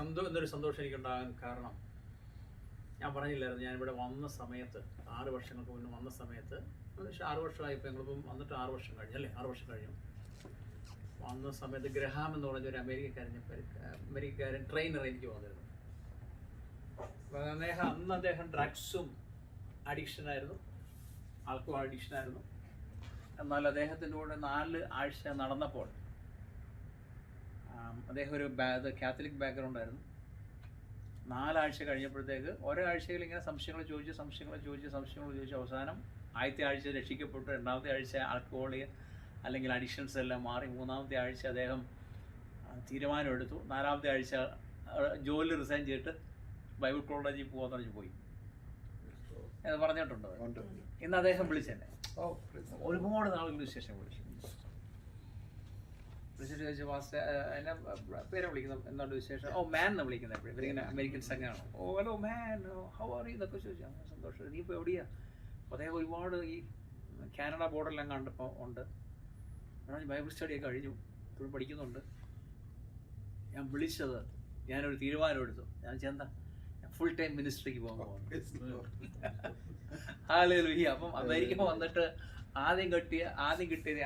എന്നൊരു സന്തോഷം എനിക്കുണ്ടാകാൻ കാരണം, ഞാൻ പറഞ്ഞില്ലായിരുന്നു, ഞാനിവിടെ വന്ന സമയത്ത് 6 വർഷങ്ങൾക്ക് മുന്നേ വന്ന സമയത്ത്, 6 വർഷമായി. ഇപ്പോൾ ഞങ്ങളിപ്പം വന്നിട്ട് 6 വർഷം കഴിഞ്ഞു അല്ലേ, 6 വർഷം കഴിഞ്ഞു. വന്ന സമയത്ത് ഗ്രഹാം എന്ന് പറഞ്ഞൊരു അമേരിക്കക്കാരൻ ട്രെയിനർ എനിക്ക് വന്നിരുന്നു. അന്ന് അദ്ദേഹം ഡ്രഗ്സും അഡിക്ഷനായിരുന്നു, ആൽക്കഹോൾ അഡിക്ഷനായിരുന്നു. എന്നാൽ അദ്ദേഹത്തിൻ്റെ കൂടെ 4 ആഴ്ച നടന്നപ്പോൾ, അദ്ദേഹം ഒരു കാത്തലിക് ബാക്ക്ഗ്രൗണ്ട് ആയിരുന്നു. 4 ആഴ്ച കഴിഞ്ഞപ്പോഴത്തേക്ക് ഒരാഴ്ചയിൽ ഇങ്ങനെ സംശയങ്ങൾ ചോദിച്ച് അവസാനം ആദ്യത്തെ ആഴ്ച രക്ഷിക്കപ്പെട്ടു. 2ാമത്തെ ആഴ്ച ആൽക്കഹോൾ അല്ലെങ്കിൽ അഡിക്ഷൻസ് എല്ലാം മാറി. 3ാമത്തെ ആഴ്ച അദ്ദേഹം തീരുമാനമെടുത്തു. 4ാമത്തെ ആഴ്ച ജോലി റിസൈൻ ചെയ്തിട്ട് ബൈബിൾ കോളേജിൽ പോകാന്ന് പറഞ്ഞ് പോയി എന്ന് പറഞ്ഞിട്ടുണ്ട്. ഇന്ന് അദ്ദേഹം വിളിച്ചെന്നെ, ഒരുപാട് നാളുകൾക്ക് ശേഷം വിളിച്ചിട്ട് ചോദിച്ചു, മാസ്റ്റർ എന്നെ പേരെ വിളിക്കുന്നു, എന്തുകൊണ്ട് വിശേഷം? ഓ മാൻ എന്ന് വിളിക്കുന്നത് എപ്പോഴും, ഇവരിങ്ങനെ അമേരിക്കൻ സംഘമാണ്. Oh hello man, how are you എന്നൊക്കെ ചോദിച്ചു. സന്തോഷം, നീ ഇപ്പോൾ എവിടെയാണ്? അപ്പോൾ അദ്ദേഹം ഒരുപാട് ഈ കാനഡ ബോർഡറിലെല്ലാം കണ്ടപ്പോൾ ഉണ്ട്. ബൈബിൾ സ്റ്റഡിയൊക്കെ കഴിഞ്ഞു, ഇപ്പോൾ പഠിക്കുന്നുണ്ട്. ഞാൻ വിളിച്ചത്, ഞാനൊരു തീരുമാനമെടുത്തു. ഞാൻ ചെന്താ ഫുൾ ടൈം മിനിസ്ട്രിക്ക് പോകാൻ പോകുന്നു. ഹല്ലേലൂയ. അപ്പം അമേരിക്ക വന്നിട്ട് ആദ്യം കിട്ടിയത്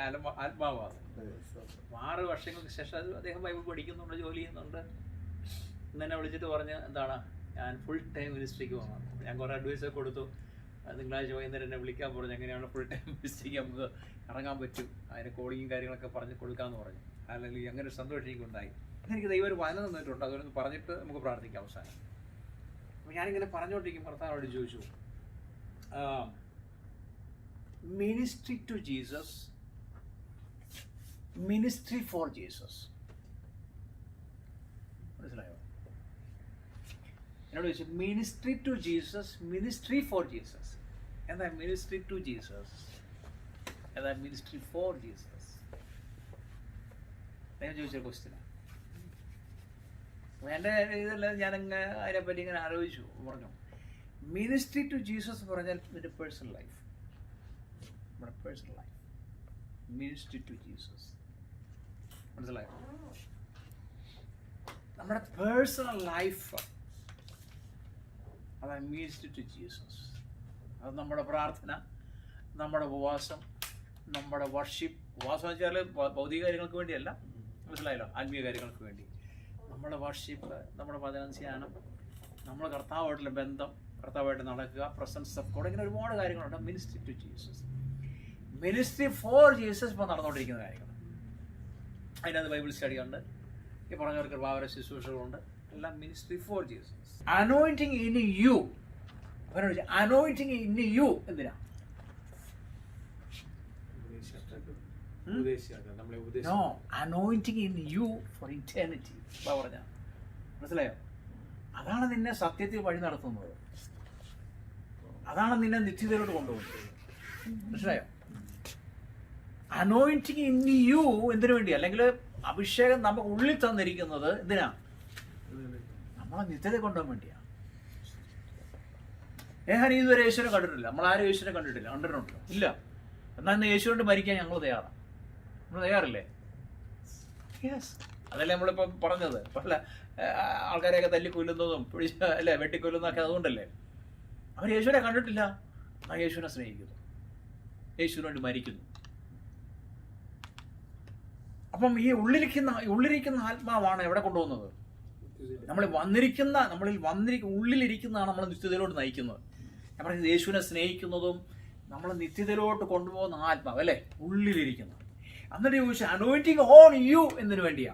ആത്മാവാണ്. 6 വർഷങ്ങൾക്ക് ശേഷം അദ്ദേഹം ബൈബിൾ പഠിക്കുന്നുണ്ട്, ജോലി ചെയ്യുന്നുണ്ട്. ഇന്നെ വിളിച്ചിട്ട് പറഞ്ഞ്, എന്താണ്, ഞാൻ ഫുൾ ടൈം മിനിസ്ട്രിക്ക് പോകണം. ഞാൻ കുറേ അഡ്വൈസൊക്കെ കൊടുത്തു. തിങ്കളാഴ്ച വൈകുന്നേരം എന്നെ വിളിക്കാൻ പറഞ്ഞു, എങ്ങനെയാണ് ഫുൾ ടൈം മിനിസ്ട്രിക്ക് നമുക്ക് ഇറങ്ങാൻ പറ്റും, അതിന് കോഡിങ്ങും കാര്യങ്ങളൊക്കെ പറഞ്ഞ് കൊടുക്കാമെന്ന് പറഞ്ഞു. അല്ലെങ്കിൽ അങ്ങനെ ഒരു സന്തോഷം എനിക്കുണ്ടായി. എനിക്ക് ദൈവം ഒരു വചനം തന്നിട്ടുണ്ട്, അതൊന്ന് പറഞ്ഞിട്ട് നമുക്ക് പ്രാർത്ഥിക്കാം അവസാനം. അപ്പോൾ ഞാനിങ്ങനെ പറഞ്ഞുകൊണ്ടിരിക്കും, ഭർത്താവിനോട് ചോദിച്ചു, ministry to Jesus, ministry for Jesus. മനസ്സിലായോ? എന്നോട് ചോദിച്ചു, ministry to Jesus, ministry for Jesus. എന്താ മിനിസ്ട്രി ടു ജീസസ്, എന്താ മിനിസ്ട്രി ഫോർ ജീസസ്? ഞാൻ ചോദിച്ച ക്വസ്റ്റ്യനാണ്. എൻ്റെ ഇതെല്ലാം ഞാനങ്ങ് അതിനെപ്പറ്റി ഇങ്ങനെ ആലോചിച്ചു. പറഞ്ഞു, മിനിസ്ട്രി ടു ജീസസ് പറഞ്ഞാൽ എൻ്റെ പേഴ്സണൽ ലൈഫ്, നമ്മുടെ personal life. Ministry to Jesus, മനസ്സിലായോ? നമ്മുടെ പേഴ്സണൽ ലൈഫ്, അതാണ് മിനിസ്ട്രി ടു ജീസസ്. അത് നമ്മുടെ പ്രാർത്ഥന, നമ്മുടെ ഉപവാസം, നമ്മുടെ വർഷിപ്പ്. ഉപവാസം എന്ന് വെച്ചാൽ ഭൗതിക കാര്യങ്ങൾക്ക് വേണ്ടിയല്ല, മനസ്സിലായല്ലോ, ആത്മീയ കാര്യങ്ങൾക്ക് വേണ്ടി. നമ്മുടെ വർഷിപ്പ്, നമ്മുടെ വചനധ്യാനം, നമ്മുടെ കർത്താവായിട്ടുള്ള ബന്ധം, കർത്താവായിട്ട് നടക്കുക, പ്രസൻസ് ഓഫ് ഗോഡ്, ഇങ്ങനെ ഒരുപാട് കാര്യങ്ങളുണ്ട്. Ministry to Jesus. Ministry for Jesus ഇപ്പോൾ നടന്നുകൊണ്ടിരിക്കുന്ന കാര്യങ്ങൾ. അതിനകത്ത് ബൈബിൾ സ്റ്റഡി ഉണ്ട്, ഈ പറഞ്ഞവർക്ക് കൃപാവര ശുശ്രൂഷകളുണ്ട്, എല്ലാം ministry for Jesus. Anointing in you, anointing in you എന്തിനാ? No, anointing in you for eternity പറഞ്ഞ, മനസ്സിലായോ? അതാണ് നിന്നെ സത്യത്തിൽ വഴി നടത്തുന്നത്, അതാണ് നിന്നെ നിത്യതയിലോട്ട് കൊണ്ടുപോകുന്നത്, മനസ്സിലായോ? അനോയിന്റിങ് ഇൻ യു എന്തിനു വേണ്ടി? അല്ലെങ്കിൽ അഭിഷേകം നമുക്ക് ഉള്ളിൽ തന്നിരിക്കുന്നത് എന്തിനാ? നമ്മളെ നിത്യത കൊണ്ടുപോകാൻ വേണ്ടിയാണ്. ഞാൻ ഇതുവരെ യേശുവിനെ കണ്ടിട്ടില്ല, നമ്മളാരും യേശുവിനെ കണ്ടിട്ടില്ല. കണ്ടിട്ടുണ്ടോ? ഇല്ല. എന്നാൽ ഇന്ന് യേശുവിനോട് മരിക്കാൻ ഞങ്ങൾ തയ്യാറാണ്. നമ്മൾ തയ്യാറില്ലേ? യെസ്. അതല്ലേ നമ്മളിപ്പം പറഞ്ഞത്, പല ആൾക്കാരെയൊക്കെ തല്ലിക്കൊല്ലുന്നതും അല്ലേ, വെട്ടിക്കൊല്ലുന്നതൊക്കെ അതുകൊണ്ടല്ലേ. അവർ യേശുവിനെ കണ്ടിട്ടില്ല, എന്നാൽ യേശുവിനെ സ്നേഹിക്കുന്നു, യേശുവിന് വേണ്ടി മരിക്കുന്നു. അപ്പം ഈ ഉള്ളിരിക്കുന്ന ആത്മാവാണ് എവിടെ കൊണ്ടുപോകുന്നത്? ഉള്ളിലിരിക്കുന്നതാണ് നമ്മളെ നിത്യതയിലോട്ട് നയിക്കുന്നത്. ഞാൻ പറയുന്നത് യേശുവിനെ സ്നേഹിക്കുന്നതും നമ്മളെ നിത്യതയിലോട്ട് കൊണ്ടുപോകുന്ന ആത്മാവ് അല്ലേ, ഉള്ളിലിരിക്കുന്നത്. എന്നിട്ട് ചോദിച്ചു, അനോയിന്റിങ് ഓൺ യു എന്തിനു വേണ്ടിയാ?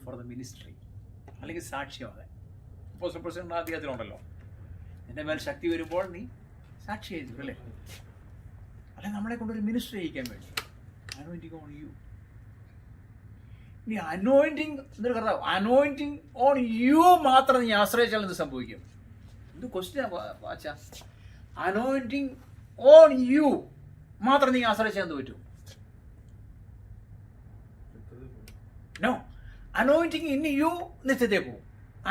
ഫോർ ദ മിനിസ്ട്രി, അല്ലെങ്കിൽ സാക്ഷ്യമാകാൻ. അപ്പോസ്തല പ്രസംഗം അധ്യായത്തിലുണ്ടല്ലോ, നിന്റെ മേൽ ശക്തി വരുമ്പോൾ നീ സാക്ഷി ആയിരിക്കും അല്ലേ. അല്ലെ, നമ്മളെ കൊണ്ടൊരു മിനിസ്ട്രി ചെയ്യിക്കാൻ വേണ്ടി. Anointing on U. നീ അനോയിന്റിങ് എന്നൊരു കർത്താവ്, അനോയിന്റിങ് ഓൺ യു മാത്രം നീ ആശ്രയിച്ചാൽ എന്ത് സംഭവിക്കും? എന്ത് ക്വസ്റ്റ്യൻ വാച്ചാ? അനോയിന്റിങ് ഓൺ യു മാത്രം നീ ആശ്രയിച്ചാൽ എന്ത് പറ്റും? നോ, അനോയിന്റിങ് ഇൻ യു നിത്യത്തെ പോകും.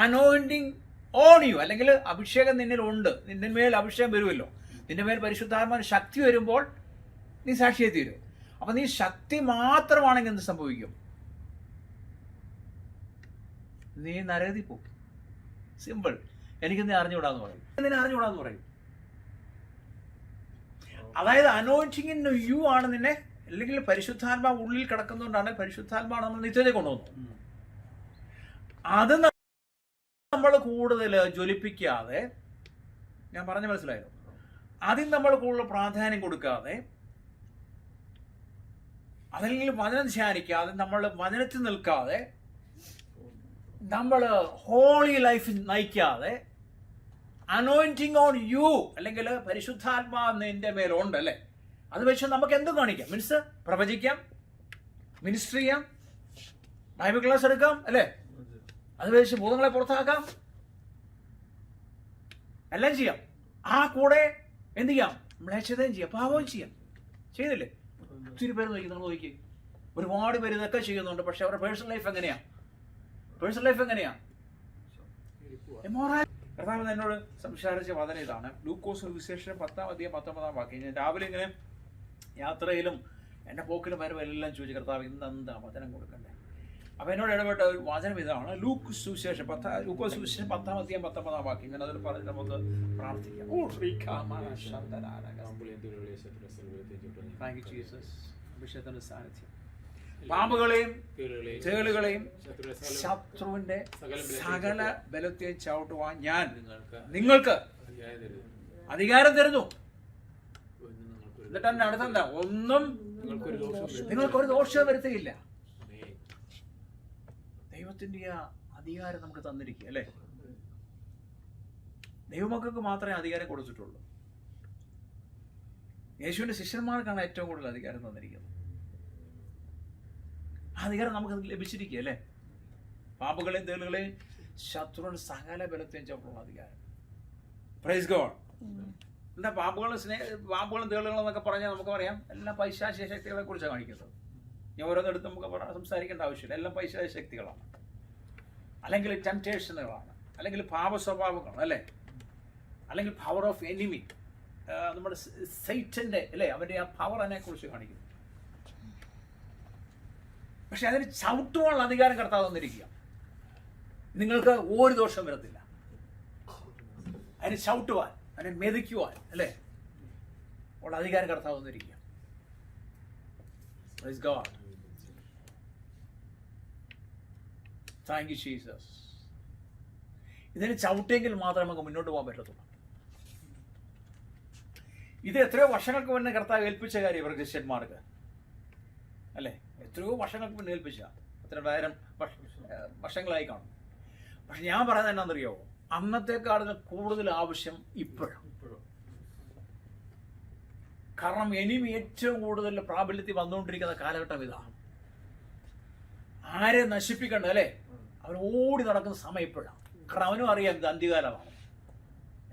അനോയിന്റിങ് ഓൺ യു, അല്ലെങ്കിൽ അഭിഷേകം നിന്നിലുണ്ട്, നിന്റെ മേൽ അഭിഷേകം വരുമല്ലോ, നിന്റെ മേൽ പരിശുദ്ധാത്മാവിന് ശക്തി വരുമ്പോൾ നീ സാക്ഷിയായി തീരും. അപ്പം നീ ശക്തി മാത്രമാണെങ്കിൽ എന്ത് സംഭവിക്കും? നീ നരകത്തിൽ പോകും. സിമ്പിൾ. എനിക്ക് നീ അറിഞ്ഞുകൂടാന്ന് പറയും. നിന്നെ അറിഞ്ഞുകൂടാന്ന് പറയും. അതായത് അനോയിന്റിങ് ഇൻ യു ആണ് നിന്നെ, അല്ലെങ്കിൽ പരിശുദ്ധാത്മാവ് ഉള്ളിൽ കിടക്കുന്നതുകൊണ്ടാണ് പരിശുദ്ധാത്മാവ് നമ്മൾ നിത്യതയെ കൊണ്ടുവന്നു. അത് നമ്മൾ കൂടുതൽ ജ്വലിപ്പിക്കാതെ, ഞാൻ പറഞ്ഞ മനസ്സിലായോ, അതിന് നമ്മൾ കൂടുതൽ പ്രാധാന്യം കൊടുക്കാതെ, അതല്ലെങ്കിൽ വചനം ധ്യാനിക്കാതെ, നമ്മൾ വചനത്തിൽ നിൽക്കാതെ, നമ്മൾ ഹോളി ലൈഫ് നയിക്കാതെ, അനോയിന്റിങ് ഓൺ യു, അല്ലെങ്കിൽ പരിശുദ്ധാത്മാവ് നിന്റെ മേലുണ്ട് അല്ലേ, അത് വെച്ച് നമുക്ക് എന്തും കാണിക്കാം. മീൻസ് പ്രവചിക്കാം, മിനിസ്റ്റർ ചെയ്യാം, ബൈബിൾ ക്ലാസ് എടുക്കാം അല്ലേ, അത് വെച്ച് ഭൂതങ്ങളെ പുറത്താക്കാം, എല്ലാം ചെയ്യാം. ആ കൂടെ എന്ത് ചെയ്യാം, മ്ലേച്ഛതയും ചെയ്യാം, പാപവും ചെയ്യാം. ചെയ്യുന്നില്ലേ? ഒത്തിരി പേര് നോക്കി, നമ്മൾ നോക്കി, ഒരുപാട് പേര് ഇതൊക്കെ ചെയ്യുന്നുണ്ട്. പക്ഷെ അവരുടെ പേഴ്സണൽ ലൈഫ് എങ്ങനെയാ? കർത്താവ് എന്നോട് സംസാരിച്ച വചനം ഇതാണ്. ലൂക്കോസ് വിശേഷം 10:19 ഞാൻ രാവിലെ ഇങ്ങനെ യാത്രയിലും എൻ്റെ പോക്കിലും വരവും എല്ലാം ചോദിച്ചു, കർത്താവ് ഇന്ന് എന്താ വചനം കൊടുക്കണ്ടേ? അപ്പൊ എന്നോട് ഇടപെട്ട ഒരു വചനം ഇതാണ്. ലൂക്കോസ് സുവിശേഷം 10:19 ഞാൻ അതിൽ പറഞ്ഞ് നമുക്ക് പ്രാർത്ഥിക്കാം. അഭിഷേകത്തിന്റെ സാന്നിധ്യം പാമ്പുകളെയും തേളുകളെയും ശത്രുവിന്റെ സകല ബലത്തെയും ചവിട്ടുവാൻ ഞാൻ നിങ്ങൾക്ക് അധികാരം തരുന്നു. എന്നിട്ട് തന്നെ അടുത്തെന്താ? ഒന്നും നിങ്ങൾക്കൊരു ദോഷം വരുത്തുകയില്ല. ദൈവത്തിന്റെ ആ അധികാരം നമുക്ക് തന്നിരിക്കുക അല്ലേ. ദൈവമക്കൾക്ക് മാത്രമേ അധികാരം കൊടുത്തിട്ടുള്ളൂ. യേശുവിന്റെ ശിഷ്യന്മാർക്കാണ് ഏറ്റവും കൂടുതൽ അധികാരം തന്നിരിക്കുന്നത്. ആ അധികാരം നമുക്ക് ലഭിച്ചിരിക്കുക അല്ലേ. പാമ്പുകളെയും തേളുകളെയും ശത്രുവിന് സകല ബലത്തെയും ചവിട്ടുള്ള അധികാരം. Praise God. എന്താ പാമ്പുകളും തേളുകളും എന്നൊക്കെ പറഞ്ഞാൽ നമുക്ക് പറയാം, എല്ലാം പൈശാചിക ശക്തികളെ കുറിച്ചാണ് കാണിക്കുന്നത്. ഞാൻ ഓരോന്നെടുത്ത് നമുക്ക് സംസാരിക്കേണ്ട ആവശ്യമില്ല. എല്ലാം പൈശാചിക ശക്തികളാണ്, അല്ലെങ്കിൽ ടെംപ്റ്റേഷനുകളാണ്, അല്ലെങ്കിൽ പാപ സ്വഭാവങ്ങൾ അല്ലേ, അല്ലെങ്കിൽ പവർ ഓഫ് എനിമി, നമ്മുടെ സൈറ്റന്റെ അല്ലേ, അവന്റെ ആ പവർ അതിനെ കുറിച്ച് കാണിക്കുന്നു. പക്ഷെ അതിന് ചവിട്ടുവാനുള്ള അധികാരം കർത്താവ് തന്നിരിക്കുക. നിങ്ങൾക്ക് ഒരു ദോഷം വരത്തില്ല. അതിന് ചവിട്ടുവാൻ, അതിനെ മെതിക്കുവാൻ അല്ലേ ഉള്ള അധികാരം കർത്താവ് തന്നിരിക്കുക. Praise God. Thank you, Jesus. ഇതിന് ചവിട്ടിയെങ്കിൽ മാത്രമേ നമുക്ക് മുന്നോട്ട് പോകാൻ പറ്റത്തുള്ളൂ. ഇത് എത്രയോ വർഷങ്ങൾക്ക് മുന്നേ കർത്താവ് ഏൽപ്പിച്ച കാര്യം ഇവർ ക്രിസ്ത്യന്മാർക്ക് അല്ലേ. എത്രയോ വർഷങ്ങൾക്ക് മുന്നേ ഏൽപ്പിച്ച 2000 വർഷങ്ങളായി കാണും. പക്ഷെ ഞാൻ പറയുന്നത് എന്നാണെന്നറിയോ, അന്നത്തെക്കാളും കൂടുതൽ ആവശ്യം ഇപ്പോഴും. കാരണം എനിമി ഏറ്റവും കൂടുതൽ പ്രാബല്യത്തിൽ വന്നുകൊണ്ടിരിക്കുന്ന കാലഘട്ടം ഇതാണ്. ആരെ നശിപ്പിക്കണ്ട അല്ലേ, അവൻ ഓടി നടക്കുന്ന സമയം ഇപ്പോഴാണ്. കാരണം അവനും അറിയാം ഇത് അന്ത്യകാലമാണ്,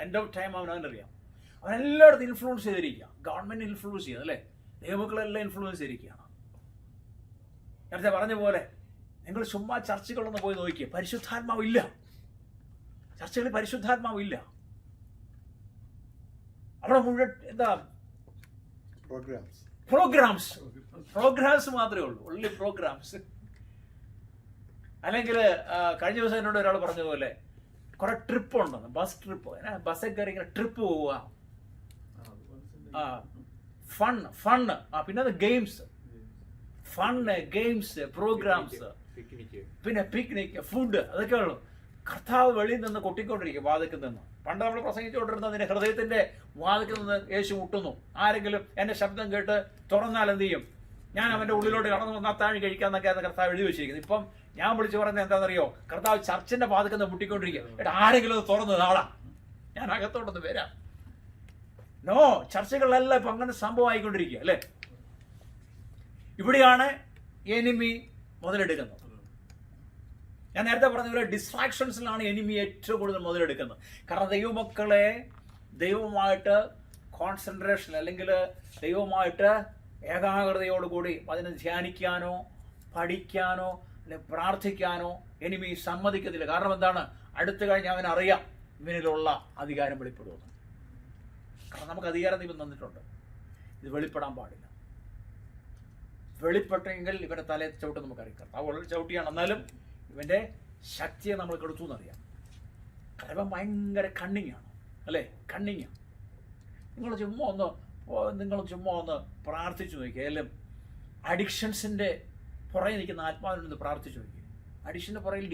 എൻഡ് ഓഫ് ടൈം അവനറിയാം. അവൻ എല്ലായിടത്തും ഇൻഫ്ലുവൻസ് ചെയ്തിരിക്കുക. ഗവൺമെന്റ് ഇൻഫ്ലുവൻസ് ചെയ്യുക അല്ലേ, ദൈവമക്കളെല്ലാം ഇൻഫ്ലുവൻസ് ചെയ്തിരിക്കുകയാണ്. നേരത്തെ പറഞ്ഞ പോലെ നിങ്ങൾ ചുമ്മാ ചർച്ചകളൊന്ന് പോയി നോക്കിയേ, പരിശുദ്ധാത്മാവില്ല. ചർച്ചകളിൽ പരിശുദ്ധാത്മാവില്ല. അവിടെ മുഴുവൻ എന്താ, പ്രോഗ്രാംസ് മാത്രമേ ഉള്ളൂ. ഉള്ളി പ്രോഗ്രാംസ്. അല്ലെങ്കിൽ കഴിഞ്ഞ ദിവസം എന്നോട് ഒരാൾ പറഞ്ഞതുപോലെ കുറെ ട്രിപ്പ് ഉണ്ടെന്ന്, ബസ് ട്രിപ്പ്. ബസ്സൊക്കെ കയറി ഇങ്ങനെ ട്രിപ്പ് പോവുക, ഫണ്ണ്, പിന്നെ അത് ഗെയിംസ്, ഫണ്ണ്, ഗെയിംസ്, പ്രോഗ്രാംസ്, പിന്നെ പിക്നിക്, ഫുഡ്, അതൊക്കെ ഉള്ളു. കർത്താവ് വെളിയിൽ നിന്ന് കൊട്ടിക്കൊണ്ടിരിക്കും, വാതിക്കൽ നിന്ന്. പണ്ട് നമ്മൾ പ്രസംഗിച്ചുകൊണ്ടിരുന്നതിന്റെ ഹൃദയത്തിന്റെ വാതിക്കൽ നിന്ന് യേശു മുട്ടുന്നു. ആരെങ്കിലും എന്റെ ശബ്ദം കേട്ട് തുറന്നാൽ എന്ത് ചെയ്യും? ഞാൻ അവന്റെ ഉള്ളിലോട്ട് കടന്നു വന്ന് അത്താഴി കഴിക്കാന്നൊക്കെയാണ് കർത്താവ് എഴുതി വെച്ചിരിക്കുന്നത്. ഇപ്പം ഞാൻ വിളിച്ചു പറയുന്നത് എന്താണെന്നറിയോ, കർത്താവ് ചർച്ചിന്റെ വാതിക്കൽ നിന്ന് മുട്ടിക്കൊണ്ടിരിക്കുക. ഏട്ടാ ആരെങ്കിലും അത് തുറന്നു നാളാ, ഞാൻ അകത്തോട്ടൊന്ന് വരാം. നോ, ചർച്ചകളിലെല്ലാം ഇപ്പൊ അങ്ങനെ സംഭവം ആയിക്കൊണ്ടിരിക്കുക അല്ലേ. ഇവിടെയാണ് എനിമി മുതലെടുക്കുന്നത്. ഞാൻ നേരത്തെ പറഞ്ഞ ഡിസ്ട്രാക്ഷൻസിലാണ് എനിമി ഏറ്റവും കൂടുതൽ മുതലെടുക്കുന്നത്. കാരണം ദൈവമക്കളെ ദൈവമായിട്ട് കോൺസെൻട്രേഷൻ, അല്ലെങ്കിൽ ദൈവമായിട്ട് ഏകാഗ്രതയോടുകൂടി അതിനെ ധ്യാനിക്കാനോ പഠിക്കാനോ അല്ലെങ്കിൽ പ്രാർത്ഥിക്കാനോ എനിമി സമ്മതിക്കത്തില്ല. കാരണം എന്താണ്? അടുത്ത് കഴിഞ്ഞ് അവനറിയാം ഇവനിലുള്ള അധികാരം വെളിപ്പെടുമെന്ന്. കാരണം നമുക്ക് അധികാരം ദൈവം തന്നിട്ടുണ്ട്, ഇത് വെളിപ്പെടാൻ പാടില്ല. വെളിപ്പെട്ടെങ്കിൽ ഇവന്റെ തലയെ ചവിട്ട് നമുക്കറിയാം. കർത്താവ് വളരെ ചവിട്ടിയാണ്, എന്നാലും ഇവന്റെ ശക്തിയെ നമ്മൾ കെടുത്തു എന്നറിയാം. കലവൻ ഭയങ്കര കണ്ണിങ്ങാണ്, അല്ലേ? കണ്ണിങ്ങാണ്. നിങ്ങൾ ചുമ്മാ ഒന്ന് പ്രാർത്ഥിച്ചു നോക്കിയാൽ, എല്ലാം അഡിക്ഷൻസിൻ്റെ പുറകെ നിൽക്കുന്ന ആത്മാവിനൊന്ന് പ്രാർത്ഥിച്ചു നോക്കി. അഡിക്ഷൻ്റെ പുറകിൽ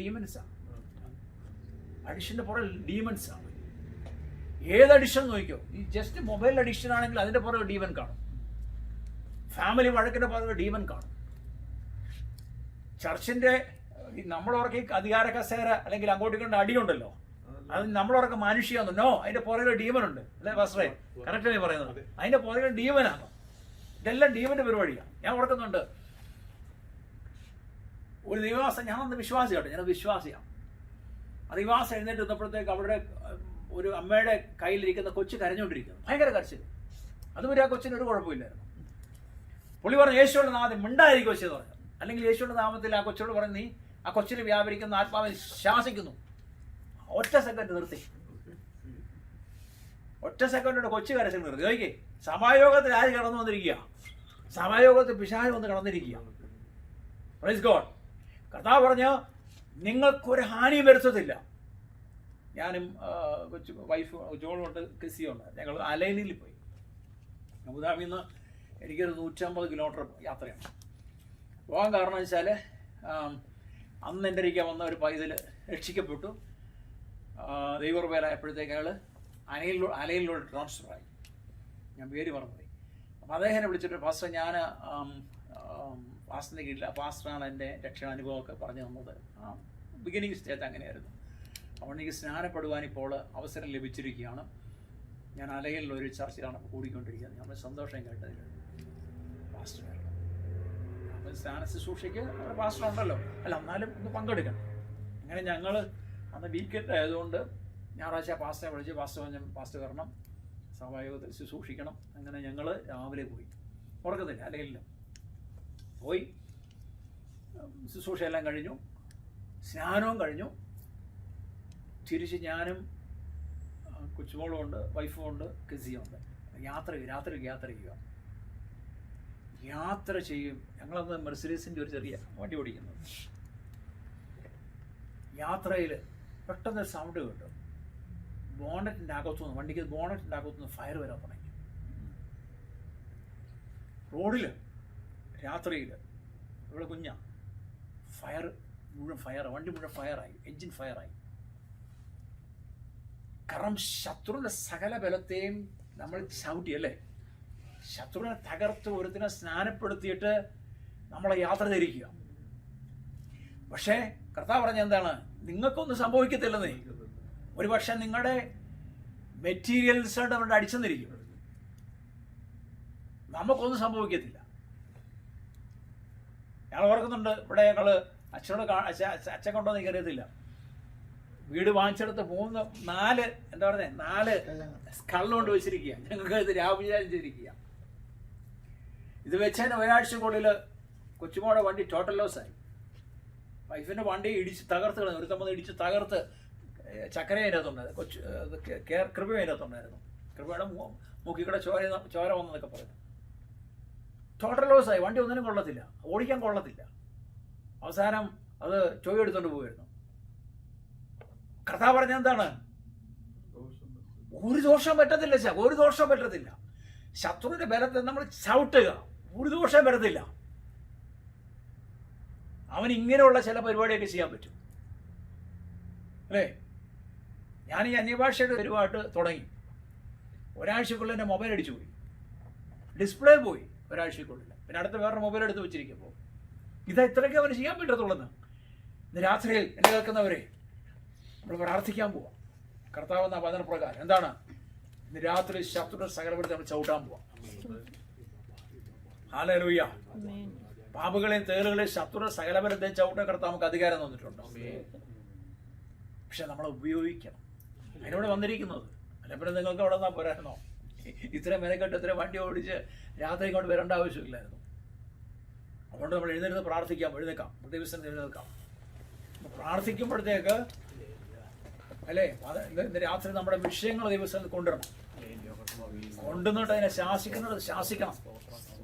ഡീമൻസാണ്. ഏത് അഡിക്ഷൻ നോക്കിയോ, ഈ ജസ്റ്റ് മൊബൈൽ അഡിക്ഷൻ ആണെങ്കിൽ അതിൻ്റെ പുറകെ ഡീമൻ കാണും. ഫാമിലി വഴക്കിൻ്റെ പുറകെ ഡീമൻ കാണും. ചർച്ചിൻ്റെ നമ്മളോർക്ക് അധികാര കസേര അല്ലെങ്കിൽ അങ്ങോട്ട് കണ്ട അടിയുണ്ടല്ലോ, അത് നമ്മളോർക്ക് മാനുഷികമെന്നോ, അതിൻ്റെ പുറകെ ഡീമനുണ്ട്, അല്ലേ പാസ്റ്ററേ? കറക്റ്റായി പറയുന്നത്. അതിൻ്റെ പുറകെ ഡീമനാണ്. ഇതെല്ലാം ഡീമൻ്റെ പരിപാടിയാണ്. ഞാൻ ഓർക്കുന്നുണ്ട് ഒരു ദൈവവാസം, ഞാനന്ന് വിശ്വാസിയാട്ടെ, ഞാനത് വിശ്വാസിയാണ്. ആ ദൈവവാസം എഴുന്നേറ്റ് വന്നപ്പോഴത്തേക്ക് അവരുടെ ഒരു അമ്മയുടെ കയ്യിലിരിക്കുന്ന കൊച്ചു കരഞ്ഞുകൊണ്ടിരിക്കുന്നു, ഭയങ്കര കരച്ചിൽ. അതുവരെ ആ കൊച്ചിന് ഒരു കുഴപ്പമില്ലായിരുന്നു. പുള്ളി പറഞ്ഞു, യേശുവിൻ്റെ നാമത്തിൽ മിണ്ടായിരിക്കും വെച്ചെന്ന് പറഞ്ഞു. അല്ലെങ്കിൽ യേശുവിൻ്റെ നാമത്തിൽ ആ കൊച്ചോട് പറഞ്ഞു, നീ ആ കൊച്ചിന് വ്യാപരിക്കുന്ന ആത്മാവിനെ ശാസിക്കുന്നു. ഒറ്റ സെക്കൻഡ് നിർത്തി. ഒറ്റ സെക്കൻഡിന്റെ കൊച്ചു കരച്ചിൽ നിർത്തി. നോക്കിയേ, സഭായോഗത്തിൽ ആര് കടന്നു വന്നിരിക്കുക? സഭായോഗത്തിൽ പിശാച് വന്ന് കടന്നിരിക്കുക. Praise God. കർത്താവ് പറഞ്ഞു, നിങ്ങൾക്കൊരു ഹാനിയും വരുത്തത്തില്ല. ഞാനും വൈഫ് ജോളുണ്ട്, ക്രിസിയുണ്ട്. ഞങ്ങൾ അലൈനിൽ പോയി. അബുദാബിയിൽ നിന്ന് എനിക്കൊരു 150 കിലോമീറ്റർ യാത്രയാണ്. പോകാൻ കാരണം വെച്ചാൽ അന്ന് എൻ്റെ ഇരിക്കാൻ വന്ന ഒരു പൈതൽ രക്ഷിക്കപ്പെട്ടു. ദൈവകൃപയിലായപ്പോഴത്തേക്ക് അയാൾ അലയിലൂടെ ട്രാൻസ്ഫറായി. ഞാൻ പേര് മറന്നുപോയി. അപ്പം അദ്ദേഹത്തിനെ വിളിച്ചിട്ട്, പാസ്റ്റർ, ഞാൻ പാസ്റ്ററിൻ്റെ കീഴില്ല, പാസ്റ്ററാണ് എൻ്റെ രക്ഷാനുഭവമൊക്കെ പറഞ്ഞു തന്നത്. ബിഗിനിങ് സ്റ്റേജ് അങ്ങനെയായിരുന്നു. അതുകൊണ്ട് എനിക്ക് സ്നാനപ്പെടുവാൻ ഇപ്പോൾ അവസരം ലഭിച്ചിരിക്കുകയാണ്. ഞാൻ അലയിലൊരു ചർച്ചയിലാണ് കൂടിക്കൊണ്ടിരിക്കുന്നത്. നമ്മൾ സന്തോഷം കേട്ടതിൽ പാസ്റ്റർ സ്നാന ശുശ്രൂഷയ്ക്ക് അവിടെ പാസ്റ്റർ ഉണ്ടല്ലോ, അല്ല എന്നാലും ഒന്ന് പങ്കെടുക്കണം. അങ്ങനെ ഞങ്ങൾ അന്ന് വീക്കെൻഡ് ആയതുകൊണ്ട് ഞായറാഴ്ച പാസ്റ്ററെ വിളിച്ച് പാസ്റ്റർ വരണം, സഭായോഗത്തിൽ ശുശ്രൂഷിക്കണം. അങ്ങനെ ഞങ്ങൾ രാവിലെ പോയി, ഉറക്കത്തില്ല, അല്ലെങ്കിൽ പോയി ശുശ്രൂഷയെല്ലാം കഴിഞ്ഞു, സ്നാനവും കഴിഞ്ഞു. തിരിച്ച് ഞാനും കൊച്ചുമോളും ഉണ്ട്, വൈഫും ഉണ്ട്, കെസിയും ഉണ്ട്. യാത്ര ചെയ്യും. ഞങ്ങളന്ന് മെർസിഡീസിൻ്റെ ഒരു ചെറിയ വണ്ടി ഓടിക്കുന്നത്. യാത്രയിൽ പെട്ടെന്ന് സൗണ്ട് കേട്ടു. ബോണറ്റിൻ്റെ അകത്തുനിന്ന്, വണ്ടിക്ക് ബോണറ്റിൻ്റെ അകത്തുനിന്ന് ഫയർ വരാൻ തുടങ്ങി. റോഡിൽ രാത്രിയിൽ ഇവിടെ ഫയർ മുഴുവൻ ഫയർ, വണ്ടി മുഴുവൻ ഫയറായി, എൻജിൻ ഫയറായി. കാരണം ശത്രുവിൻ്റെ സകല ബലത്തെയും നമ്മൾ ചവിട്ടി, അല്ലേ? ശത്രുവിനെ തകർത്ത് ഒരുത്തിനെ സ്നാനപ്പെടുത്തിയിട്ട് നമ്മളെ യാത്ര തിരിക്കുക. പക്ഷേ കർത്താവ് പറഞ്ഞ എന്താണ്? നിങ്ങൾക്കൊന്നും സംഭവിക്കത്തില്ലെന്നേ. ഒരു പക്ഷെ നിങ്ങളുടെ മെറ്റീരിയൽസ് അവരുടെ അടിച്ചെന്നിരിക്കും, നമുക്കൊന്നും സംഭവിക്കത്തില്ല. ഞങ്ങൾ ഓർക്കുന്നുണ്ട്, ഇവിടെ ഞങ്ങൾ അച്ഛൻ കൊണ്ടോന്ന് എനിക്കറിയത്തില്ല, വീട് വാങ്ങിച്ചെടുത്ത് 4 കള്ളുകൊണ്ട് വെച്ചിരിക്കുക. ഞങ്ങൾക്ക് ഇത് രാവിചാരം ചെയ്തിരിക്കുക. ഇത് വെച്ചതിന് ഒരാഴ്ചക്കുള്ളിൽ കൊച്ചുമോടെ വണ്ടി ടോട്ടൽ ലോസായി. വൈഫിൻ്റെ വണ്ടി ഇടിച്ച് തകർത്ത് കളഞ്ഞു. ഒരു തമ്മ ഇടിച്ച് തകർത്ത് ചക്കര അതിനകത്തുണ്ടായിരുന്നു, കൃപ അതിനകത്തുണ്ടായിരുന്നു. കൃപയുടെ മൂക്കിക്കൂടെ ചോര വന്നതൊക്കെ പറയുന്നു. ടോട്ടൽ ലോസായി. വണ്ടി ഒന്നിനും കൊള്ളത്തില്ല, ഓടിക്കാൻ കൊള്ളത്തില്ല. അവസാനം അത് ടോയ് എടുത്തുകൊണ്ട് പോയിരുന്നു. കർത്താവ് പറഞ്ഞ എന്താണ്? ഒരു ദോഷം പറ്റത്തില്ല. ശത്രുവിന്റെ ബലത്തെ നമ്മൾ ചവിട്ടുക, ഒരു ദോഷം വരത്തില്ല. അവൻ ഇങ്ങനെയുള്ള ചില പരിപാടിയൊക്കെ ചെയ്യാൻ പറ്റും, അല്ലേ? ഞാൻ ഈ അന്യഭാഷയുടെ ഒരുപാട് തുടങ്ങി. ഒരാഴ്ചക്കുള്ളിൽ എൻ്റെ മൊബൈൽ അടിച്ചു പോയി, ഡിസ്പ്ലേ പോയി ഒരാഴ്ചക്കുള്ളിൽ. പിന്നെ അടുത്ത വേറെ മൊബൈൽ എടുത്ത് വെച്ചിരിക്കുമ്പോൾ ഇത്രയൊക്കെ അവന് ചെയ്യാൻ പറ്റത്തുള്ളെന്ന്. ഇന്ന് രാത്രിയിൽ എന്നെ കേൾക്കുന്നവരെ, നമ്മൾ പ്രാർത്ഥിക്കാൻ പോവാം. കർത്താവ് എന്ന വചനപ്രകാരം എന്താണ്? ഇന്ന് രാത്രി ശത്രുവിന്റെ സകലപ്പെടുത്തി നമ്മൾ ചവിട്ടാൻ പോവാം. ഹല്ലേലൂയ. പാപങ്ങളെയും തേളുകളെയും ശത്രുവിന്റെ സകലപരത്തെയും ചവിട്ടാൻ കർത്താവ് നമുക്ക് അധികാരം തന്നിട്ടുണ്ട്. പക്ഷെ നമ്മൾ ഉപയോഗിക്കണം. അതിനോട് വന്നിരിക്കുന്നത് അല്ല. പിന്നെ നിങ്ങൾക്ക് അവിടെ നിന്നാ പോരായിരുന്നോ? ഇത്രയും മെനക്കെട്ട് ഇത്രയും വണ്ടി ഓടിച്ച് രാത്രി ഇങ്ങോട്ട് വരേണ്ട ആവശ്യമില്ലായിരുന്നു. അതുകൊണ്ട് നമ്മൾ എഴുന്നേൽക്കാം, ദിവസം എഴുന്നേൽക്കാം. പ്രാർത്ഥിക്കുമ്പോഴത്തേക്ക്, അല്ലേ, ഇന്ന് രാത്രി നമ്മുടെ വിഷയങ്ങൾ ദിവസം കൊണ്ടുവന്നിട്ട് അതിനെ ശാസിക്കണം.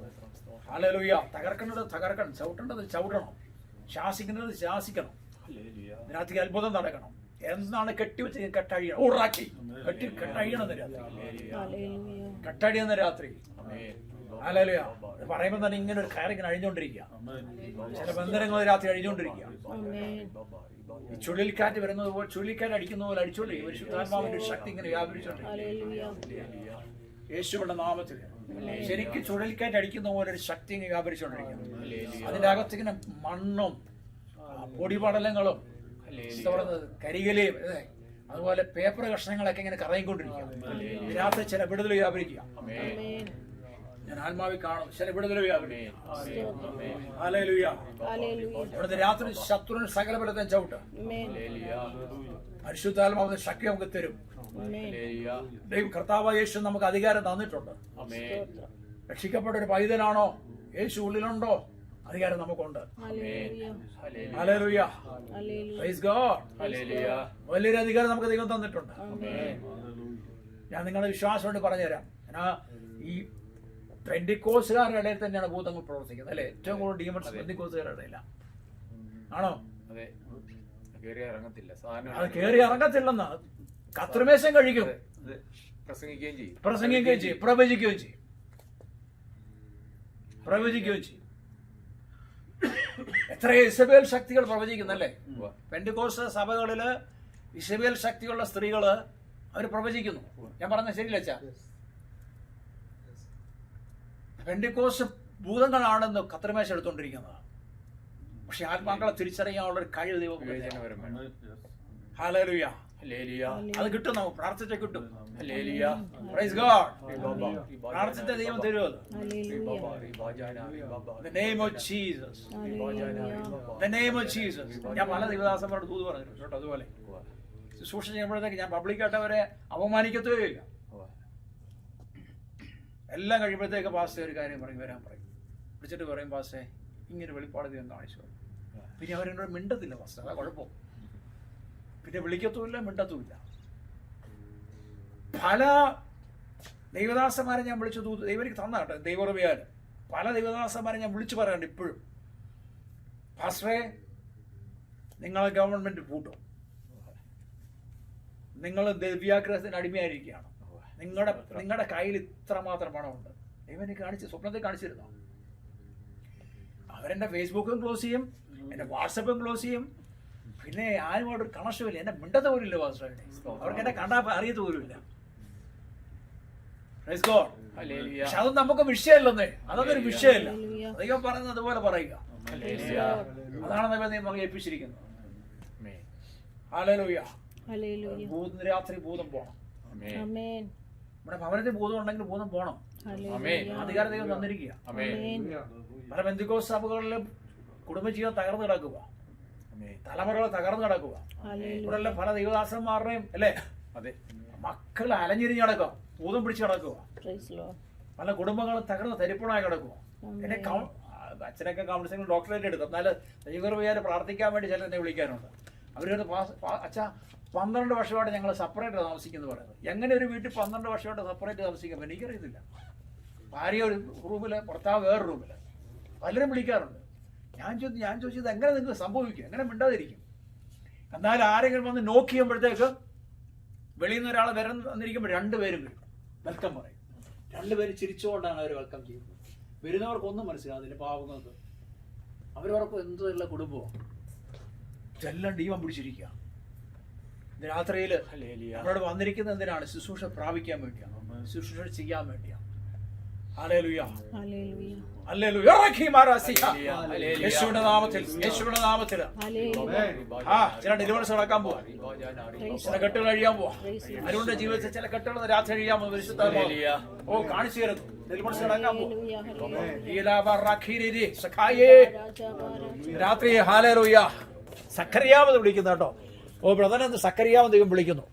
ഹല്ലേലൂയ. തകർക്കേണ്ടത് തകർക്കണം, ചവിട്ടേണ്ടത് ചവിട്ടണം, ശാസിക്കേണ്ടത് ശാസിക്കണം. രാത്രി അത്ഭുതം നടക്കണം. എന്നാണ് കെട്ടിവെച്ച് കെട്ടഴിയണം, ഊറാക്കി കെട്ടഴിയണം രാത്രി, കെട്ടഴിയുന്ന രാത്രി. ഹല്ലേലൂയ. പറയുമ്പോൾ തന്നെ ഇങ്ങനെ ഒരു കയറിങ്ങനെ അഴിഞ്ഞുകൊണ്ടിരിക്കുക. ചില ബന്ധനങ്ങൾ രാത്രി അഴിഞ്ഞുകൊണ്ടിരിക്കുക. ഈ ചുഴലിക്കാറ്റ് വരുന്നത് പോലെ, ചുഴലിക്കാറ്റ് അടിക്കുന്ന പോലെ അടിച്ചോണ്ടിരിക്കും. പരിശുദ്ധാത്മാവിന്റെ ശക്തി ഇങ്ങനെ വ്യാപരിച്ചോണ്ടിരിക്കും. യേശുവിന്റെ നാമത്തിൽ ശരിക്കും ചുഴലിക്കാറ്റ് അടിക്കുന്ന പോലെ ഒരു ശക്തി ഇങ്ങനെ വ്യാപരിച്ചോണ്ടിരിക്കുന്നു. അതിന്റെ അകത്തിങ്ങനെ മണ്ണും പൊടിപടലങ്ങളും കരികലയും അതുപോലെ പേപ്പർ കഷ്ണങ്ങളൊക്കെ ഇങ്ങനെ കറങ്ങിക്കൊണ്ടിരിക്കുക. രാത്രി ചില വിടുതൽ വ്യാപരിക്കുക. ഞാൻ ആത്മാവിൽ കാണും ചില വിടുതൽ വ്യാപരിക്കുക. ഹല്ലേലൂയ. ഇവിടുത്തെ രാത്രി ശത്രുവിന് സകല ബലത്തെയും ചവിട്ട്. പരിശുദ്ധാത്മാവിന്റെ ശക്തി നമുക്ക് തരും. ദൈവം കർത്താവായ യേശു നമുക്ക് അധികാരം തന്നിട്ടുണ്ട്. രക്ഷിക്കപ്പെട്ട ഒരു പൈതനാണോ, യേശു ഉള്ളിലുണ്ടോ, അധികാരം നമുക്കുണ്ട്. ഹല്ലേലൂയ. Praise God. വലിയൊരു അധികാരം നമുക്ക് ദൈവം തന്നിട്ടുണ്ട്. ഞാൻ നിങ്ങളുടെ വിശ്വാസം കൊണ്ട് പറഞ്ഞുതരാം. ഈ പെന്തിക്കോസ്തുകാരുടെ ഇടയിൽ തന്നെയാണ് ഭൂതങ്ങൾ പ്രവർത്തിക്കുന്നത് അല്ലെ? ഏറ്റവും കൂടുതൽ ഡീമൺസ് പെന്തിക്കോസ്തുകാരുടെ ഇടയിലാണ്. ആണോ? അത് കേറി ഇറങ്ങത്തില്ലെന്ന്. കത്രിമേശം കഴിക്കും, പ്രസംഗിക്കുകയും ചെയ്യും, പ്രവചിക്കുകയും ചെയ്യും. എത്ര ഇസബേൽ ശക്തികൾ പ്രവചിക്കുന്നല്ലേ? പെന്തിക്കോസ്ത് സഭകളില് ഇസബേൽ ശക്തിയുള്ള സ്ത്രീകള് അവർ പ്രവചിക്കുന്നു. ഞാൻ പറഞ്ഞ ശരിയല്ല അച്ഛാ? പെന്തിക്കോസ്ത് ഭൂതങ്ങളാണെന്ന് കത്രിമേശ എടുത്തുകൊണ്ടിരിക്കുന്നത്. പക്ഷെ ആത്മാക്കളെ തിരിച്ചറിയാനുള്ള ഒരു കഴിവ് ദൈവം. ഹല്ലേലൂയ. അത് കിട്ടും, നമുക്ക് പ്രാർത്ഥിച്ച കിട്ടും. Praise God. പ്രാർത്ഥിച്ച ദൈവം തരും. The name of Jesus. The name of Jesus. ഞാൻ പല ദൈവദാസന്മാരോട് ദൂത് പറഞ്ഞിട്ടുണ്ട് കേട്ടോ. അതുപോലെ ശുശ്രൂഷ ചെയ്യുമ്പോഴത്തേക്ക് ഞാൻ പബ്ലിക്കായിട്ട് അവരെ അപമാനിക്കത്തേ ഇല്ല. എല്ലാം കഴിയുമ്പോഴത്തേക്ക് പാസ്റ്റേ ഒരു കാര്യം പറയും, വരാൻ പറയും. വിളിച്ചിട്ട് പറയും, പാസ്റ്റേ ഇങ്ങനെ വെളിപ്പാട് ദൈവം കാണിച്ചു. പിന്നെ അവരെന്നോട് മിണ്ടത്തില്ല പാസ്റ്റേ, അതാ കുഴപ്പം. പിന്നെ വിളിക്കത്തുമില്ല, മിണ്ടത്തുമില്ല. പല ദൈവദാസന്മാരെ ഞാൻ വിളിച്ചു ദൈവം എനിക്ക് തന്ന കേട്ടോ, ദൈവകൃപയാല് പല ദൈവദാസന്മാരെ ഞാൻ വിളിച്ചു പറയാണ്ട് ഇപ്പോഴും. പാസ്റ്ററെ, നിങ്ങളെ ഗവൺമെന്റ് പൂട്ടും, നിങ്ങൾ ദിവ്യാഗ്രഹത്തിന് അടിമയായിരിക്കുകയാണ്, നിങ്ങളുടെ കയ്യിൽ ഇത്രമാത്രം പണമുണ്ട്. ദൈവം എനിക്ക് കാണിച്ചു, സ്വപ്നത്തിൽ കാണിച്ചിരുന്നു. അവരെന്റെ ഫേസ്ബുക്കും ക്ലോസ് ചെയ്യും, എന്റെ വാട്സപ്പും ക്ലോസ് ചെയ്യും. പിന്നെ ആരുമായിട്ടൊരു കണക്ഷൻ ഇല്ല, എന്നെ മിണ്ടത്ത് പോലും ഇല്ല പാസ്റ്ററെ. അവർക്ക് എന്നെ കണ്ടാ അറിയത്ത് പോലും ഇല്ല. പക്ഷെ അത് നമുക്ക് വിഷയമല്ലെന്നേ, അതൊക്കെ ഒരു വിഷയമല്ല. ദൈവം പറയുന്നത് അതുപോലെ പറയുക. അതാണ് ദൈവം ഏൽപ്പിച്ചിരിക്കുന്നത്. ഹല്ലേലൂയ. രാത്രി ഭൂതം പോണം. നമ്മുടെ ഭവനത്തിൽ ഭൂതം ഉണ്ടെങ്കിൽ ഭൂതം പോണം. അധികാര ദൈവം തന്നിരിക്കുക. പല പെന്തിക്കോസ്ത് സഭകളിലും കുടുംബജീവൻ തകർന്നു കിടക്കുക, തലമുറകൾ തകർന്നു കിടക്കുക. ഇവിടെ പല ദൈവദാസന്മാരുടെയും അല്ലേ മക്കൾ അലഞ്ഞിരിഞ്ഞ് കിടക്കുക, ഭൂതം പിടിച്ച് കിടക്കുക. പല കുടുംബങ്ങളും തകർന്ന് തരിപ്പണായി കിടക്കുക. എന്നെ അച്ഛനൊക്കെ കൗൺസിലിംഗ് ഡോക്ടറേറ്റ് എടുക്കും. എന്നാലും ദൈവകൃപയാൽ പ്രാർത്ഥിക്കാൻ വേണ്ടി ചിലർ എന്നെ വിളിക്കാറുണ്ട്. അവരൊരു അച്ഛാ 12 വർഷമായിട്ട് ഞങ്ങൾ സെപ്പറേറ്റ് താമസിക്കുന്നു പറയുന്നത്. എങ്ങനെ ഒരു വീട്ടിൽ 12 വർഷമായിട്ട് സെപ്പറേറ്റ് താമസിക്കാൻ പറ്റും എനിക്കറിയത്തില്ല. ഭാര്യ ഒരു റൂമില്, ഭർത്താവ് വേറെ റൂമില്. പലരും വിളിക്കാറുണ്ട്. ഞാൻ ചോദിച്ചത് എങ്ങനെ നിങ്ങൾക്ക് സംഭവിക്കും, എങ്ങനെ മിണ്ടാതിരിക്കും? എന്നാൽ ആരെങ്കിലും വന്ന് നോക്ക് ചെയ്യുമ്പോഴത്തേക്ക് വെളിയിൽ നിന്ന് ഒരാൾ വന്നിരിക്കുമ്പോൾ 2 പേരും വരും, വെൽക്കം പറയും. 2 പേര് ചിരിച്ചുകൊണ്ടാണ് അവർ വെൽക്കം ചെയ്യുന്നത്. വരുന്നവർക്കൊന്നും മനസ്സിലാകുന്നില്ല, പാവങ്ങൾക്ക്. അവരവർക്കും എന്തുള്ള കുടുംബമാണ്, ഇതെല്ലാം ദൈവം പിടിച്ചിരിക്കുക. രാത്രിയിൽ നമ്മളോട് വന്നിരിക്കുന്നത് എന്തിനാണ്? ശുശ്രൂഷ പ്രാപിക്കാൻ വേണ്ടിയാണ്, ശുശ്രൂഷ ചെയ്യാൻ വേണ്ടിയാണ്. ഹല്ലേലൂയ. ഹല്ലേലൂയ. യേശുവിന്റെ നാമത്തിൽ, യേശുവിന്റെ നാമത്തിൽ ചില ഡെലിവറൻസ് നടക്കാൻ പോവാ, ചില കെട്ടുകൾ കഴിയാൻ പോവാ. അരുണിന്റെ ജീവിതത്തിൽ ചില കെട്ടുകൾ രാത്രി കഴിയാൻ പോകും. പരിശുദ്ധ കാണിച്ചു തരുന്നു. ഡെലിവറൻസ് നടക്കാൻ പോവാ രാത്രി. ഹല്ലേലൂയ. സക്കറിയാവെന്ന് വിളിക്കുന്നു കേട്ടോ. ബ്രദറെന്ന് സക്കറിയാവെന്ന് ദൈവം വിളിക്കുന്നു.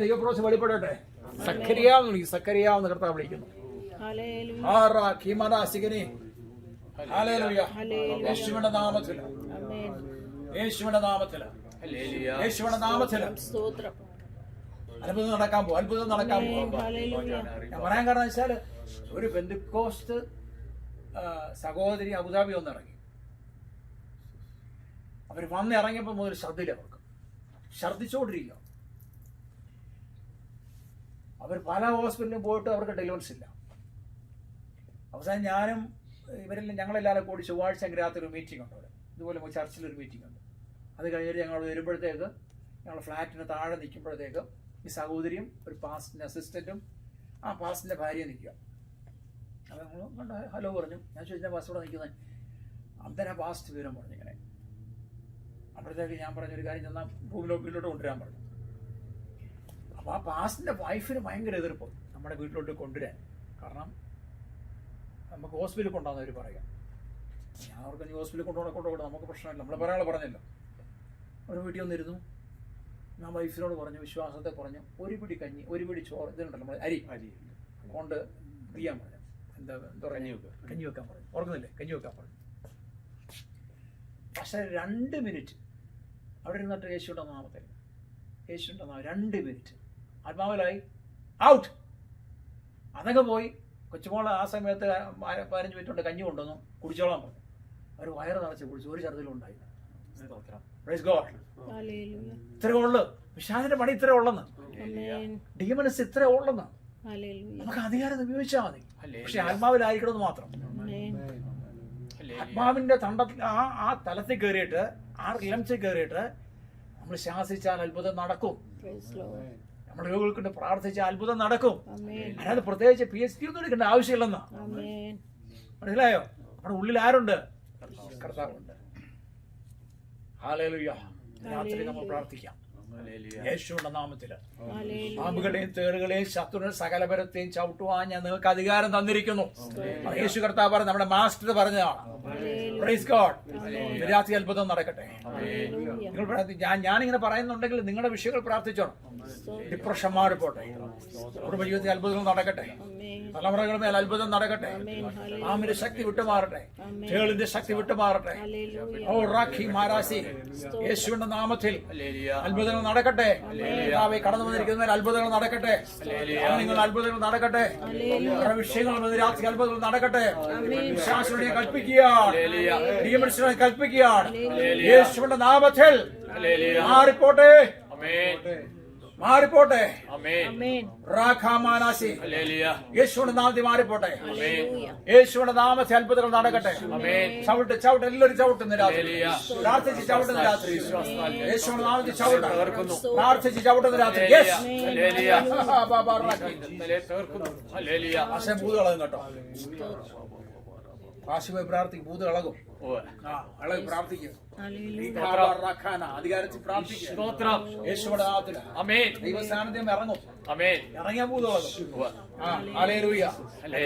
ദൈവപ്രോസ് വെളിപ്പെടട്ടെ. സക്കറിയാവെന്ന് വിളിക്കും, സക്കറിയാവെന്ന് കർത്താവ് വിളിക്കുന്നു. യേശുവിന്റെ നാമത്തില്, യേശുവിന്റെ നാമത്തില്, യേശുവിന്റെ നാമത്തില് അത്ഭുതം നടക്കാൻ പോകും, അത്ഭുതം നടക്കാൻ പോകും. ഞാൻ പറയാൻ കാരണം വെച്ചാൽ ഒരു പെന്തിക്കോസ്ത് സഹോദരി അബുദാബി ഒന്നിറങ്ങി. അവർ വന്ന് ഇറങ്ങിയപ്പോൾ മുതൽ ഛർദ്ദില്ല, അവർക്ക് ഛർദ്ദിച്ചോണ്ടിരിക്കുക. അവർ പല ഹോസ്പിറ്റലിലും പോയിട്ട് അവർക്ക് ഡെലിവറൻസ് ഇല്ല. അവസാനം ഞാനും ഇവരെല്ലാം ഞങ്ങളെല്ലാവരും കൂടി ചൊവ്വാഴ്ച രാത്രി ഒരു മീറ്റിംഗ് ഉണ്ട് അവിടെ, ഇതുപോലെ ചർച്ചിലൊരു മീറ്റിംഗ് ഉണ്ട്. അത് കഴിഞ്ഞിട്ട് ഞങ്ങൾ വരുമ്പോഴത്തേക്ക് ഞങ്ങൾ ഫ്ലാറ്റിന് താഴെ നിൽക്കുമ്പോഴത്തേക്ക് ഈ സഹോദരിയും ഒരു പാസ്റ്റിൻ്റെ അസിസ്റ്റൻറ്റും ആ പാസ്റ്റിൻ്റെ ഭാര്യ നിൽക്കുക. അത് നമ്മൾ കണ്ട ഹലോ പറഞ്ഞു. ഞാൻ ചോദിച്ചാൽ പാസ്റ്റോടെ നിൽക്കുന്നത് അന്നേരം പാസ്റ്റ് വിവരം പറഞ്ഞു ഇങ്ങനെ. അപ്പോഴത്തേക്ക് ഞാൻ പറഞ്ഞൊരു കാര്യം ചെന്നാൽ വീട്ടിലോട്ട് കൊണ്ടുവരാൻ പറഞ്ഞു. അപ്പോൾ ആ പാസ്റ്റിൻ്റെ വൈഫിന് ഭയങ്കര എതിർപ്പ് നമ്മുടെ വീട്ടിലോട്ട് കൊണ്ടുവരാൻ. കാരണം നമുക്ക് ഹോസ്പിറ്റലിൽ കൊണ്ടുവന്ന് അവർ പറയാം. ഞാൻ അവർക്ക് നീ ഹോസ്പിറ്റലിൽ കൊണ്ടുപോകണം നമുക്ക് പ്രശ്നമില്ല, നമ്മൾ പറയാനുള്ള പറഞ്ഞല്ലോ. അവർ വീട്ടിൽ വന്നിരുന്നു. ഞാൻ വൈഫിനോട് പറഞ്ഞു, വിശ്വാസത്തെ പറഞ്ഞു, ഒരു പിടി കഞ്ഞി ഒരു പിടി ചോറ് ഇതുണ്ടല്ലോ നമ്മൾ അരി കൊണ്ട് ചെയ്യാൻ പറഞ്ഞു. എന്താ കഞ്ഞി വെക്കാൻ പറഞ്ഞു. ഓർക്കുന്നില്ലേ? കഞ്ഞി വെക്കാൻ പറഞ്ഞു. പക്ഷേ 2 മിനിറ്റ് അവിടെ ഇരുന്നിട്ട് യേശുവിൻ്റെ നാമത്തിൽ 2 മിനിറ്റ് ആത്മാവിലായി ഔട്ട്. അതൊക്കെ പോയി. കൊച്ചുമോളെ ആ സമയത്ത് 15 മിനിറ്റ് കൊണ്ട് കഞ്ഞി കൊണ്ടുവന്നു, കുടിച്ചോളാൻ പറഞ്ഞു. അവർ വയറ് നിറച്ച് കുടിച്ചു, ഒരു ഛർദ്ദിലും ഉണ്ടായില്ല. ഇത്രേ ഉള്ളു. പിശാചിന്റെ പണി ഇത്രേ ഉള്ളെന്ന്, ഡീമനസ് ഇത്രേ ഉള്ളെന്ന്. നമുക്ക് അധികാരം ഉപയോഗിച്ചാൽ മതി, പക്ഷെ ആത്മാവിലായിരിക്കണമെന്ന് മാത്രം. ആത്മാവിന്റെ തണ്ടത്തിൽ ആ തലത്തിൽ കയറിയിട്ട് ആ റിലംസിൽ കയറിയിട്ട് നമ്മൾ ശാസിച്ചാൽ അത്ഭുതം നടക്കും. നമ്മുടെ രോഗികൾക്ക് പ്രാർത്ഥിച്ചാൽ അത്ഭുതം നടക്കും. അല്ലാതെ പ്രത്യേകിച്ച് PhD ഒന്നും എടുക്കേണ്ട ആവശ്യമില്ലെന്നാ. മനസ്സിലായോ? നമ്മുടെ ഉള്ളിൽ ആരുണ്ട്? കർത്താവുണ്ട്. ഹല്ലേലൂയ. രാത്രി നമ്മൾ പ്രാർത്ഥിക്കാം യേശുവിന്റെ നാമത്തില്. പാമ്പുകളെയും തേളുകളെയും ശത്രുവിനെ സകലപരത്തെയും ചവിട്ടുവാൻ ഞാൻ നിങ്ങൾക്ക് അധികാരം തന്നിരിക്കുന്നു. യേശു കർത്താവ് പറഞ്ഞ നമ്മുടെ മാസ്റ്റർ പറഞ്ഞതാണ്. Praise God. രാത്രി അത്ഭുതം നടക്കട്ടെ. നിങ്ങൾ ഞാനിങ്ങനെ പറയുന്നുണ്ടെങ്കിൽ നിങ്ങളുടെ വിഷയങ്ങൾ പ്രാർത്ഥിച്ചോണം. ഡിപ്രഷൻ മാറിപ്പോട്ടെ, കുടുംബജീവിതത്തിൽ അത്ഭുതങ്ങൾ നടക്കട്ടെ, തലമുറകളുടെ മേൽ അത്ഭുതം നടക്കട്ടെ, ആമിന്റെ ശക്തി വിട്ടുമാറട്ടെ, തേളിന്റെ ശക്തി വിട്ടുമാറട്ടെ. ഓ റാഖി മാരാസി യേശുവിന്റെ നാമത്തിൽ അത്ഭുതങ്ങൾ നടക്കട്ടെ. കടന്നു വന്നിരിക്കുന്നതിൽ അത്ഭുതങ്ങൾ നടക്കട്ടെ. നിങ്ങൾ അത്ഭുതങ്ങൾ നടക്കട്ടെ. വിഷയങ്ങൾ രാത്രി അത്ഭുതങ്ങൾ നടക്കട്ടെ. വിശ്വാസിനെ കൽപ്പിക്കുകയാണ്, നിയമനത്തിനെ കൽപ്പിക്കുകയാണ്. യേശുവിന്റെ നാമത്തിൽ മാറിപ്പോട്ടെ, മാറിപ്പോട്ടെ. യേശുവിന്റെ നാമത്തിൽ മാറിപ്പോട്ടെ. യേശുവിന്റെ നാമത്തിൽ അത്ഭുതങ്ങൾ നടക്കട്ടെ. ചവിട്ട് ചവിട്ട്, എല്ലാവരും ചവിട്ടുന്ന രാത്രി പ്രാർത്ഥിച്ച് ചവിട്ടുന്ന രാത്രി. യേശുവിന്റെ നാമത്തിൽ ചവിട്ട്, പ്രാർത്ഥിച്ച് ചവിട്ടുന്ന രാത്രി. പക്ഷേ ഭൂത് കളകും കേട്ടോ. കാശുമായി പ്രാർത്ഥിക്കും, ഭൂത് ഇളകും. ഇളകി പ്രാർത്ഥിക്കും, അധികാരത്തിൽ പ്രാർത്ഥിക്കും. ദൈവസാന്നിധ്യം ഇറങ്ങും. ഇറങ്ങിയ ഭൂത് ഇളകും.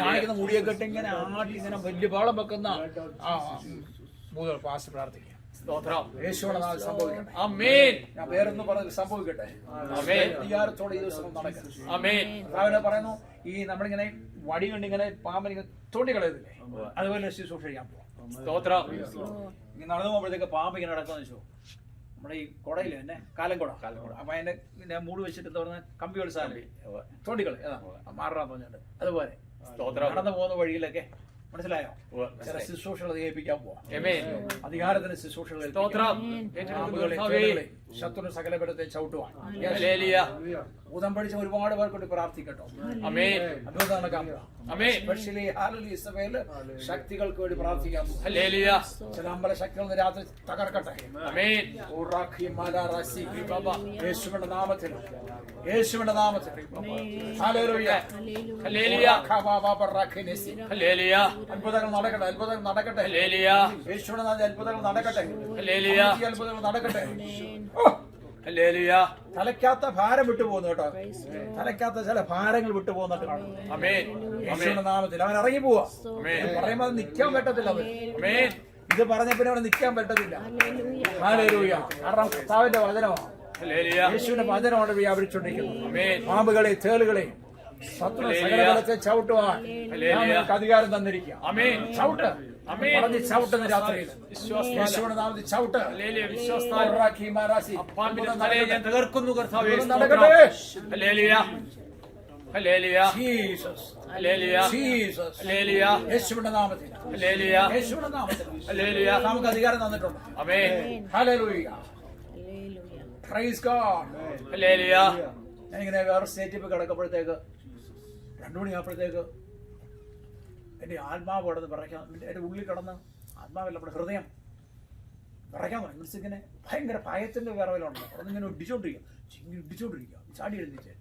കാണിക്കുന്ന മുടിയൊക്കെ ഇട്ട് ഇങ്ങനെ ആട്ടി ഇങ്ങനെ വലിയ പാളം വെക്കുന്ന ഭൂതകൾ പാസ് പ്രാർത്ഥിക്കുക. യേശുവിന്റെ നാമത്തിൽ സംഭവിക്കട്ടെ. ഞാൻ വേറൊന്നും പറഞ്ഞത് സംഭവിക്കട്ടെ. അധികാരത്തോടെ ഈ ദിവസം നടക്കും. അവനെ പറയുന്നു, ഈ നമ്മളിങ്ങനെ വടി കൊണ്ടിങ്ങനെ പാമ്പിനെ തോണ്ടിക്കളയുന്നില്ലേ, അതുപോലെ ശുശ്രൂഷ ചെയ്യാൻ പോവാം. നടന്നു പോകുമ്പോഴത്തേക്ക് പാമ്പ് ഇങ്ങനെ നടക്കാന്ന് വെച്ചോ, നമ്മുടെ ഈ കുടയില് തന്നെ കാലംകുട അപ്പൊ അതിന്റെ മൂട് വെച്ചിട്ട് എന്താ പറഞ്ഞ കമ്പികൾ സാധനം തോണ്ടിക്കളി മാറാൻ തോന്നിട്ടുണ്ട്. അതുപോലെ നടന്നു പോകുന്ന വഴിയിലൊക്കെ മനസ്സിലായോ, ചില ശുശ്രൂഷകൾ ഏൽപ്പിക്കാൻ പോവാം. അധികാരത്തിന് ശുശ്രൂഷകൾ ശത്രു സകലപരത്തെ ചവിട്ടുവാൻ ഭൂതം പഠിച്ച ഒരുപാട് പേർക്കൊണ്ട് പ്രാർത്ഥിക്കട്ടോ. അത്ഭുതം നടക്കാൻ പോവാം. ശക്തികൾക്ക് വേണ്ടി പ്രാർത്ഥിക്കാൻ പോവാം. ചില അമ്പല ശക്തികൾ രാത്രി തകർക്കട്ടെ. യേശുവിന്റെ നാമത്തിൽ, യേശുവിന്റെ നാമത്തിൽ അത്ഭുതങ്ങൾ നടക്കട്ടെ, അത്ഭുതങ്ങൾ നടക്കട്ടെ. യേശുവിന്റെ നാമത്തിൽ അത്ഭുതങ്ങൾ നടക്കട്ടെ, അത്ഭുതങ്ങൾ നടക്കട്ടെ. തലയ്ക്കാത്ത ഭാരം വിട്ടുപോകുന്നു കേട്ടോ. തലയ്ക്കാത്ത ചില ഭാരങ്ങൾ വിട്ടുപോകുന്നിട്ട് യേശുവിന്റെ നാമത്തിൽ അവൻ ഇറങ്ങി പോവാ. പറയുമ്പോ അത് നിൽക്കാൻ പറ്റത്തില്ല. അവൻ ഇത് പറഞ്ഞ പിന്നെ അവിടെ നിൽക്കാൻ പറ്റത്തില്ല. ഹല്ലേലൂയ. കാരണം കർത്താവിന്റെ വചനമാണ്, യേശുവിന്റെ വചനമാണ് വ്യാപരിച്ചുകൊണ്ടിരിക്കുന്നത്. പാമ്പുകളെ തേളുകളെ ശത്രു സകലബലത്തെ ചവിട്ടുവാൻ അധികാരം തന്നിരിക്കുക. ചവിട്ട് പറഞ്ഞ് ചവിട്ടുന്ന രാത്രിയിൽ യേശുവിന്റെ നാമത്തിൽ ചവിട്ട്. തകർക്കുന്നു കർത്താവേ. Hallelujah Jesus hallelujah Jesus hallelujah യേശുവിന്റെ നാമത്തിൽ ഹല്ലേലൂയ യേശുവിന്റെ നാമത്തിൽ ഹല്ലേലൂയ നമുക്ക് അധികാരം തന്നിട്ടുണ്ട്. Amen hallelujah praise God. Hallelujah ഞാനിങ്ങനെ വേറെ സ്റ്റേറ്റിൽ പോയി കിടക്കുമ്പോഴത്തേക്ക് 2 മണിയാകുമ്പോഴത്തേക്ക് എൻ്റെ ആത്മാവ് കിടന്ന് വിറയ്ക്കാൻ, എൻ്റെ ഉള്ളിൽ കിടന്ന് ആത്മാവല്ല നമ്മുടെ ഹൃദയം വിറയ്ക്കാൻ തുടങ്ങി. മീൻസ് ഇങ്ങനെ ഭയങ്കര ഭയത്തിൻ്റെ വിറവലുണ്ട്. അവിടെ ഇങ്ങനെ ഇടിച്ചോണ്ടിരിക്കുക ചാടി എഴുതിച്ച്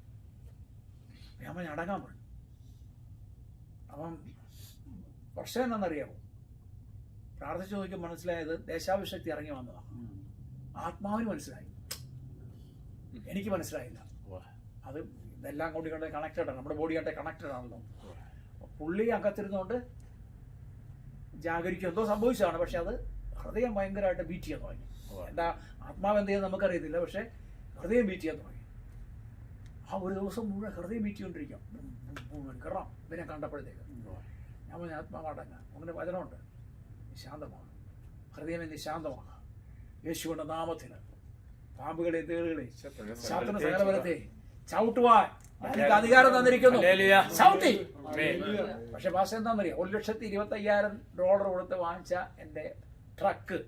ഞാൻ അടങ്ങാൻ പറഞ്ഞു. അപ്പം പക്ഷേ എന്താണെന്നറിയാമോ, പ്രാർത്ഥിച്ചു നോക്കി മനസ്സിലായത് ദേശാഭിഷക്തി ഇറങ്ങി വന്നതാണ്. ആത്മാവിന് മനസ്സിലായി, എനിക്ക് മനസ്സിലായില്ല. അത് ഇതെല്ലാം കൂടി കൊണ്ട് കണക്റ്റഡ് ആണ്, നമ്മുടെ ബോഡിയായിട്ട് കണക്റ്റഡ് ആണല്ലോ. പുള്ളി അകത്തിരുന്നുകൊണ്ട് ജാഗരിക്കും, എന്തോ സംഭവിച്ചതാണ്. പക്ഷെ അത് ഹൃദയം ഭയങ്കരമായിട്ട് ബീറ്റ് ചെയ്യാൻ തുടങ്ങി. എന്താ ആത്മാവ് എന്ത് ചെയ്യുന്നത് നമുക്കറിയത്തില്ല, പക്ഷെ ഹൃദയം ബീറ്റ് ചെയ്യാൻ തുടങ്ങി. ആ ഒരു ദിവസം മുഴുവൻ ഹൃദയം ബീറ്റ് ചെയ്തുകൊണ്ടിരിക്കും. കയറാം ഇവനെ കണ്ടപ്പോഴത്തേക്ക് ഞാൻ പറഞ്ഞ ആത്മാവടങ്ങ. അങ്ങനെ വചനമുണ്ട്, ശാന്തമാണ് ഹൃദയം, ശാന്തമാണ് യേശുവിന്റെ നാമത്തിന്. പാമ്പുകളെ തേളുകളെ ശാസ്ത്ര സകലബലത്തെ ചവിട്ടുവാൻ എനിക്ക് അധികാരം തന്നിരിക്കുന്നു. ചവിട്ടി. പക്ഷെ ഭാഷ എന്താണെന്നറിയാം, $1,25,000 കൊടുത്ത് വാങ്ങിച്ച എൻ്റെ ട്രക്ക്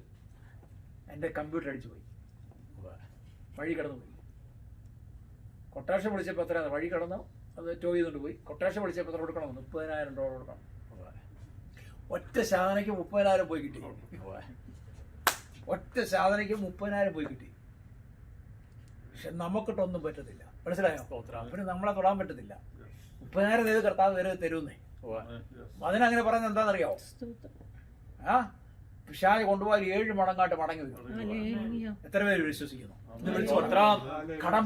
എൻ്റെ കമ്പ്യൂട്ടർ അടിച്ചു പോയി, വഴി കടന്നു പോയി. കൊട്ടേഷൻ വിളിച്ചപ്പോൾ എത്ര വഴി കടന്നു, അത് ടോ ചെയ്തുകൊണ്ട് പോയി. കൊട്ടേഷൻ വിളിച്ചപ്പോൾ എത്ര കൊടുക്കണം? $30,000 കൊടുക്കണം. ഒറ്റ സാധനയ്ക്ക് 30,000 പോയി കിട്ടി. ഒറ്റ സാധനയ്ക്ക് 30,000 പോയി കിട്ടി. പക്ഷെ നമുക്കിട്ടൊന്നും പറ്റത്തില്ല, മനസ്സിലായോ? പിന്നെ നമ്മളെ തൊടാൻ പറ്റത്തില്ല. 30,000 കർത്താവ് വരെ തരുന്നേ. അതിനങ്ങനെ പറയുന്നത് എന്താണെന്നറിയാവോ? പിശാച് കൊണ്ടുപോയാൽ 7 മടങ്ങാട്ട് മടങ്ങി വരും. എത്ര പേര് വിശ്വസിക്കുന്നു? കടം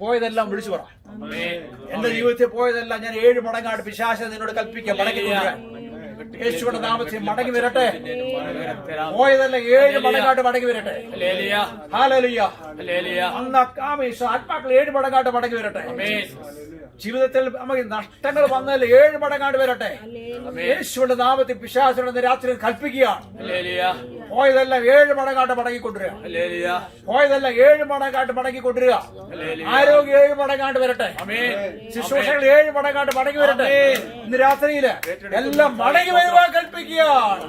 പോയതെല്ലാം വിളിച്ചു പറ. എന്റെ ജീവിതത്തിൽ പോയതെല്ലാം ഞാൻ 7 മടങ്ങാട്ട് പിശാച് നിന്നോട് കൽപ്പിക്കാം, മടങ്ങി വരാൻ. യേശുവിന്റെ നാമത്തിൽ മടങ്ങി വരട്ടെ. പോയതെല്ലാം 7 മടങ്ങാട്ട് മടങ്ങി വരട്ടെ. ഹല്ലേലൂയ. അന്ന് ആത്മാക്കൾ 7 മടങ്ങാട്ട് മടങ്ങി വരട്ടെ. ജീവിതത്തിൽ നമുക്ക് നഷ്ടങ്ങൾ വന്നാൽ 7 മടങ്ങാണ്ട് വരട്ടെ. യേശുവിന്റെ നാമത്തിൽ പിശാചിനെ രാത്രി കൽപ്പിക്കുകയാണ്. പോയതെല്ലാം 7 മടങ്ങാട്ട് മടങ്ങിക്കൊണ്ടിരിക. പോയതെല്ലാം 7 മടങ്ങാട്ട് മടങ്ങിക്കൊണ്ടിരിക. ആരോഗ്യം 7 മടങ്ങാണ്ട് വരട്ടെ. ശുശ്രൂഷകൾ 7 മടങ്ങാട്ട് മടങ്ങി വരട്ടെ. ഇന്ന് രാത്രിയില് എല്ലാം മടങ്ങി വരുവാൻ കൽപ്പിക്കുകയാണ്.